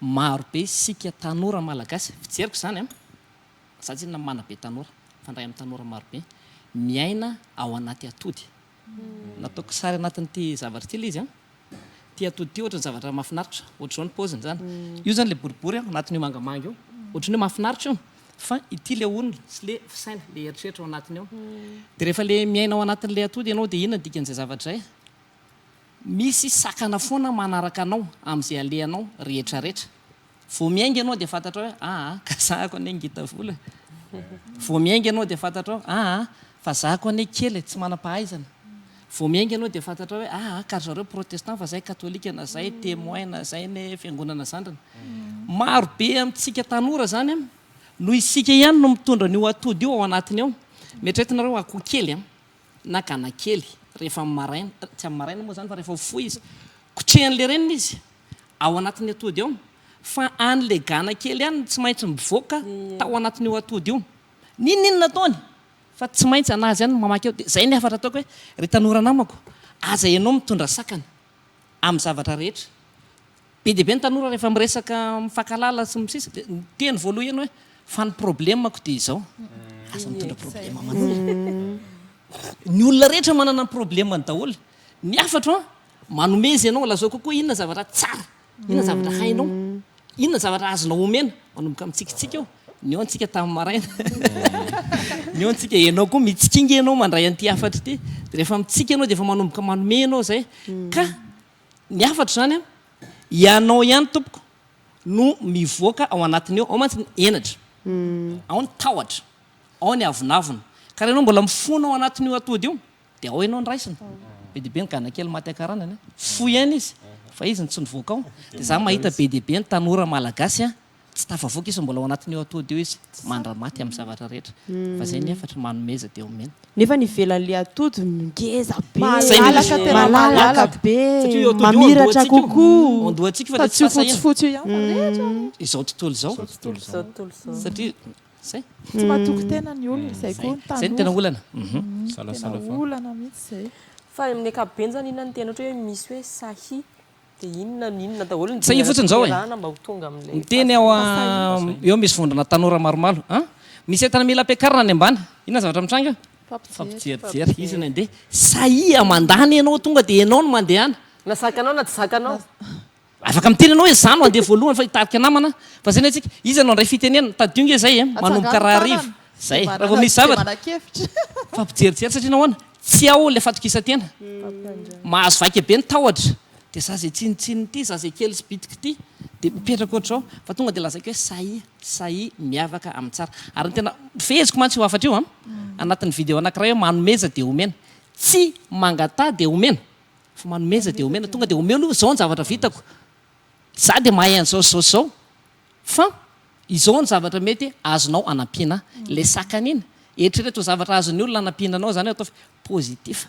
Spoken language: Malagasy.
maro be sika tanora malagasy fijeriko zany satria namana be tanora fandray amin'ny tanora maro be miaina ao anaty atody nataoko sary anatin'ity zavatra ty izy ty atody ty ohatrany zavatra mahafinaritra ohatr' zao ny paoziny zany io zany le boribory anatin'io mangamanga io ohatrany hoe mahafinaritra io fa ity le olona sy le fisaina le eritreritra ao anatiny ao de rehefa le miaina ao anatin'le atody ianao de inona dikan'izay zavatra zay misy sakana foana manaraka anao am'izay alehanao rehetrarehetra vo miainga ianao de fantatra hoe ka zahako ane ngita vola vo miainga ianao de fantatra hoe fa zahako ane kely tsy manam-pahaizana vo miainga ianao de fantatra hoe ka zareo protestant fa zay katolika na zay témoin na zay ne fiangonana zandrana maro be amintsika tanora zany no isika ihany no mitondra n'io atody io ao anatiny ao mietretinareo akoho kely na gana kely rehefa maraina tsy amin'ny maraina moa zany fa rehefa foy izy kotrehan'le reniny izy ao anatin'ny atody ao fa an'le gana kely ihany tsy maintsy mivoaka tao anatin'io atody io ninona ataony fa tsy maintsy anazy ihany mamaky eo de zay ny afatra ataoko hoe ry tanora namako aza ianao mitondra sakana amin'ny zavatra rehetra be de be ny tanora rehefa miresaka mifankalala sy misisa de teny voaloha iany hoe fa ny problemako de izao aza mitondra problema manolo ny olona rehetra manana ny problemany daholo ny afatra manomezy ianao lazao kokoa inona zavatra tsara inona zavatra hainao inona zavatra azonao omena manomboka mitsikitsika eo ny eo antsika tamin'ny maraina ny eo antsika ianao koa mitsikinga ianao mandray an'ity afatra ity de rehefa mitsika ianao de efa manomboka manome ianao zay ka ny afatra zany ianao ihany tompoko no mivoaka ao anatiny eo ao mantsy enatra ao ny tahotra ao ny avonavona ka raha ianao mbola mifona ao anatin'io atody io de ao ianao ny raisina be de be ny gana kely maty akaranany fo ihany izy fa izy ny tsy nivoaka ao de za mahita be de be ny tanora malagasy tsy tafavoaka izy mbola ao anatin'io atody io izy mandramaty amin'ny zavatra rehetra fa zay ny efatra manomeza de omena nefa ny velan'le atody ngeza be malalaka tena malalaka be mamiratra kokoa ondohantsika fa tsy fotsifotsy io ihany rehetra izao tontolo zao satria zay tsy matoko tena ny olona zay koa zay ny tena olana olana mihitsy zay fa amin'ny ankapobeny zany inona ny tena ohatra hoe misy hoe sahi de inona daholo ny sahi fotsiny zao mba ho tonga amin'le miteny ao eo misy vondrana tanora maromaro misy entana mila ampiakarina any ambany inona zavatra mitranga fampijerijery izy ny andeha sahi amandany ianao tonga de ianao no mandehana na sakanao na tsy sakanao afaka miteny anao hoe zano andeha voalohany fa hitarika namana fa zay ny atsika izy anao ndray fitenena tadionga zay manomboka raha arivo zay raha vao misy zavatra fampijerijery satria nahoana tsy ao le fatokisa-tena mahazo vaika be ny tahotra de za zay tsinitsiny ity za zay kely sy bitika ity de mipetraka ohatrao fa tonga de lazaiko hoe sahi miavaka amin'ny tsara ary ny tena feheziko mantsy ho afatra io anatin'ny video anankiray hoe manomeza de omena tsy mangata de omena fa manomeza de omena tonga de omena zao ny zavatra vitako za de mahay an'zao fa izao ny zavatra mety azonao anampiana le sakana iny eritrereto zavatra azon'ny olona anampiananao zany atao positif